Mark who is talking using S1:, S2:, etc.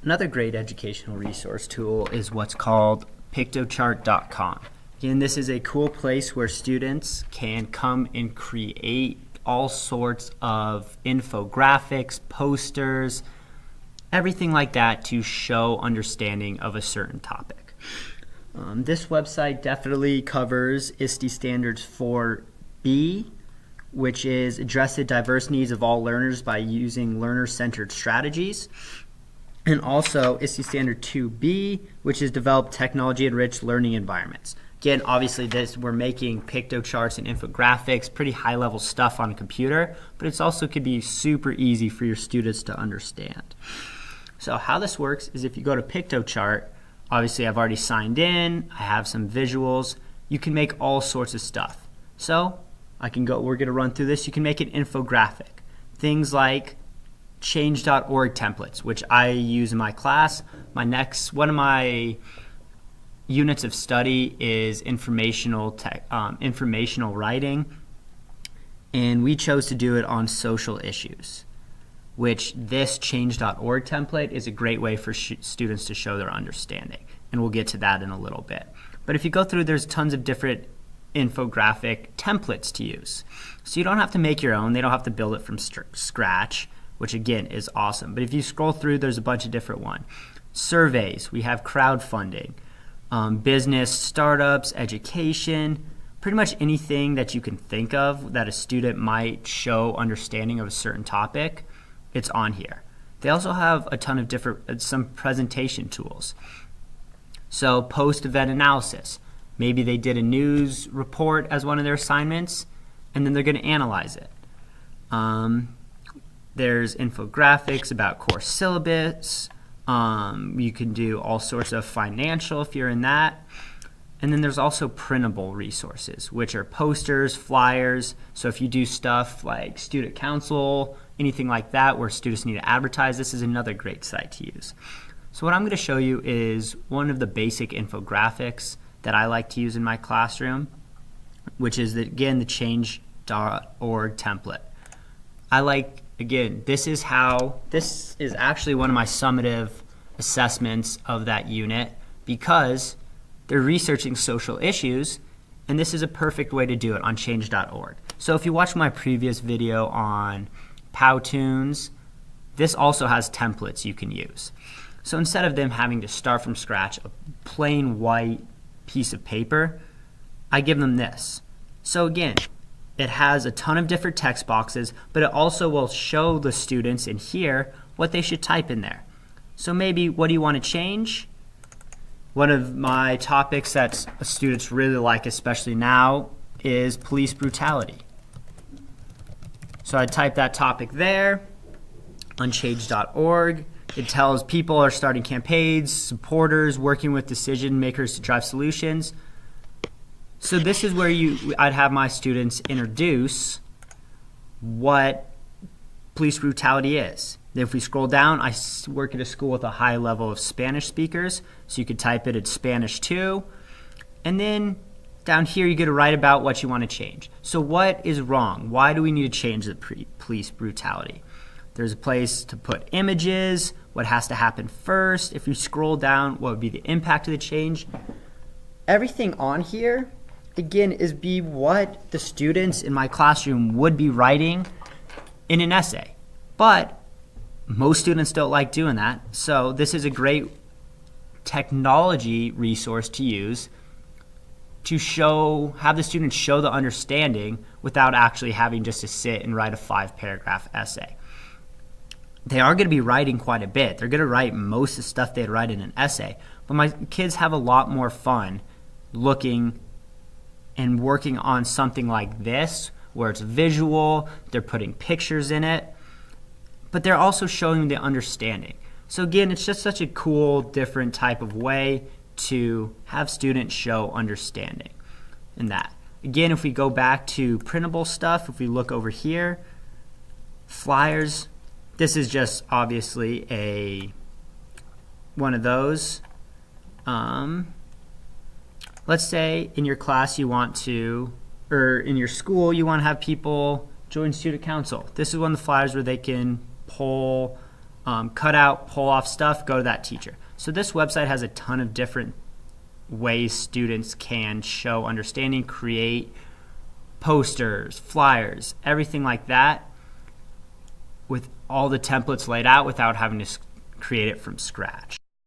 S1: Another great educational resource tool is what's called Piktochart.com. Again, this is a cool place where students can come and create all sorts of infographics, posters, everything like that to show understanding of a certain topic. This website definitely covers ISTE Standards 4B, which is address the diverse needs of all learners by using learner-centered strategies. And also ISTE Standard 2B, which is develop technology-enriched learning environments. Again, obviously we're making pictocharts and infographics, pretty high-level stuff on a computer, but it also could be super easy for your students to understand. So how this works is if you go to Piktochart, obviously I've already signed in, I have some visuals, you can make all sorts of stuff. So we're going to run through this. You can make an infographic. Things like change.org templates, which I use in my class. One of my units of study is informational writing, and we chose to do it on social issues, which this change.org template is a great way for students to show their understanding, and we'll get to that in a little bit. But if you go through, there's tons of different infographic templates to use. So you don't have to make your own. They don't have to build it from scratch, which again is awesome. But if you scroll through, there's a bunch of different ones. Surveys, we have crowdfunding, business, startups, education, pretty much anything that you can think of that a student might show understanding of a certain topic, it's on here. They also have a ton of some presentation tools. So post-event analysis. Maybe they did a news report as one of their assignments, and then they're going to analyze it. There's infographics about course syllabus. You can do all sorts of financial if you're in that. And then there's also printable resources, which are posters, flyers. So if you do stuff like student council, anything like that where students need to advertise, this is another great site to use. So what I'm going to show you is one of the basic infographics that I like to use in my classroom, which is, again, the change.org template. This is actually one of my summative assessments of that unit because they're researching social issues, and this is a perfect way to do it on change.org. So if you watch my previous video on Powtoons, this also has templates you can use. So instead of them having to start from scratch, a plain white piece of paper, I give them this. So again, it has a ton of different text boxes, but it also will show the students in here what they should type in there. So maybe, what do you want to change? One of my topics that students really like, especially now, is police brutality. So I type that topic there on change.org. It tells people are starting campaigns, supporters working with decision makers to drive solutions. So this is where I'd have my students introduce what police brutality is. If we scroll down, I work at a school with a high level of Spanish speakers, so you could type it at Spanish 2. And then down here you get to write about what you want to change. So what is wrong? Why do we need to change the police brutality? There's a place to put images, what has to happen first. If you scroll down, what would be the impact of the change? Everything on here, again, is what the students in my classroom would be writing in an essay. But most students don't like doing that, so this is a great technology resource to use to have the students show the understanding without actually having just to sit and write a 5-paragraph essay. They are going to be writing quite a bit. They're going to write most of the stuff they'd write in an essay, but my kids have a lot more fun looking and working on something like this where it's visual, they're putting pictures in it, but they're also showing the understanding. So again, it's just such a cool, different type of way to have students show understanding in that. Again, if we go back to printable stuff, if we look over here, flyers, this is just obviously one of those. Let's say in your class you want to, or in your school you want to have people join student council. This is one of the flyers where they can poll cut out, pull off stuff, go to that teacher. So this website has a ton of different ways students can show understanding, create posters, flyers, everything like that, with all the templates laid out without having to create it from scratch.